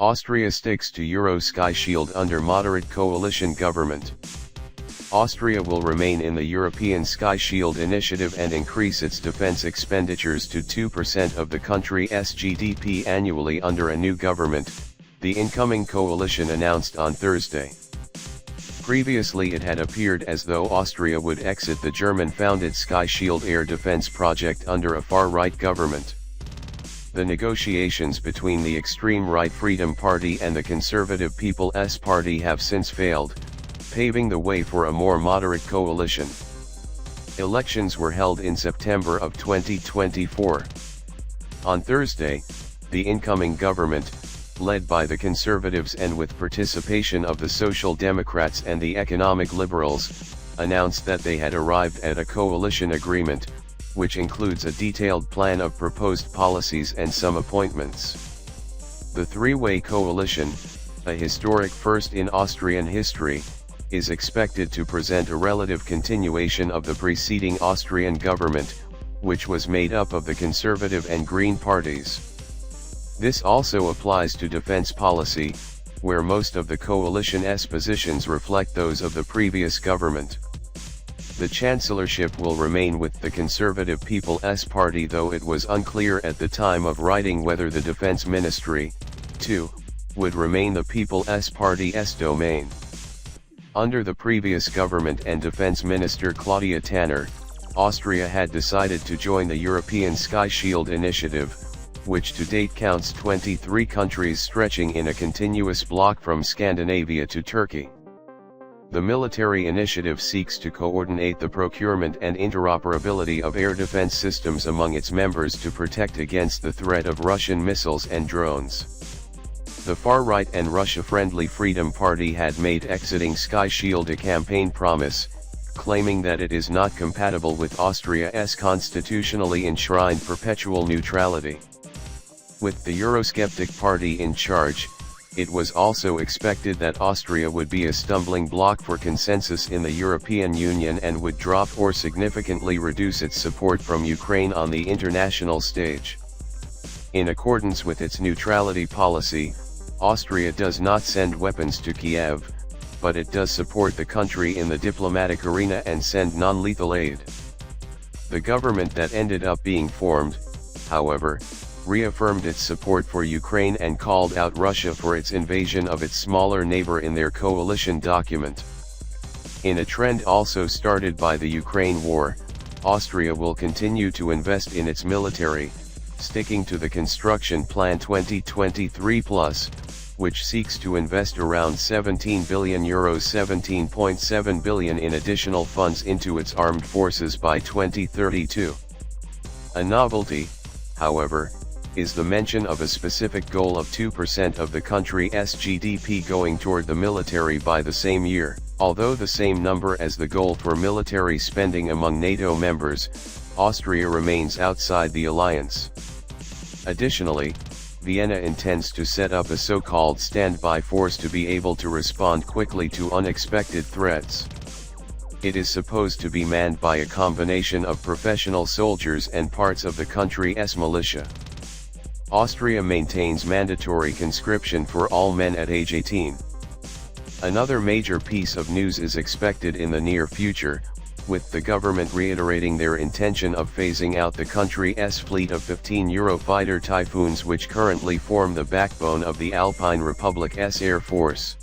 Austria sticks to Euro Sky Shield under moderate coalition government. Austria will remain in the European Sky Shield initiative and increase its defense expenditures to 2% of the country's GDP annually under a new government, the incoming coalition announced on Thursday. Previously it had appeared as though Austria would exit the German-founded Sky Shield air defense project under a far-right government. The negotiations between the extreme right Freedom Party and the Conservative People's Party have since failed, paving the way for a more moderate coalition. Elections were held in September of 2024. On Thursday, the incoming government, led by the Conservatives and with participation of the Social Democrats and the Economic Liberals, announced that they had arrived at a coalition agreement, which includes a detailed plan of proposed policies and some appointments. The three-way coalition, a historic first in Austrian history, is expected to present a relative continuation of the preceding Austrian government, which was made up of the Conservative and Green parties. This also applies to defense policy, where most of the coalition's positions reflect those of the previous government. The chancellorship will remain with the Conservative People's Party, though it was unclear at the time of writing whether the defense ministry, too, would remain the People's Party's domain. Under the previous government and Defense Minister Claudia Tanner, Austria had decided to join the European Sky Shield initiative, which to date counts 23 countries stretching in a continuous block from Scandinavia to Turkey. The military initiative seeks to coordinate the procurement and interoperability of air defense systems among its members to protect against the threat of Russian missiles and drones. The far-right and Russia-friendly Freedom Party had made exiting Sky Shield a campaign promise, claiming that it is not compatible with Austria's constitutionally enshrined perpetual neutrality. With the Eurosceptic party in charge, it was also expected that Austria would be a stumbling block for consensus in the European Union and would drop or significantly reduce its support from Ukraine on the international stage. In accordance with its neutrality policy, Austria does not send weapons to Kiev, but it does support the country in the diplomatic arena and send non-lethal aid. The government that ended up being formed, however, reaffirmed its support for Ukraine and called out Russia for its invasion of its smaller neighbor in their coalition document. In a trend also started by the Ukraine war, Austria will continue to invest in its military, sticking to the Construction Plan 2023+, which seeks to invest around €17 billion, €17.7 billion in additional funds into its armed forces by 2032. A novelty, however, is the mention of a specific goal of 2% of the country's GDP going toward the military by the same year, although the same number as the goal for military spending among NATO members. Austria remains outside the alliance. Additionally, Vienna intends to set up a so-called standby force to be able to respond quickly to unexpected threats. It is supposed to be manned by a combination of professional soldiers and parts of the country's militia. Austria maintains mandatory conscription for all men at age 18. Another major piece of news is expected in the near future, with the government reiterating their intention of phasing out the country's fleet of 15 Eurofighter Typhoons, which currently form the backbone of the Alpine Republic's Air Force.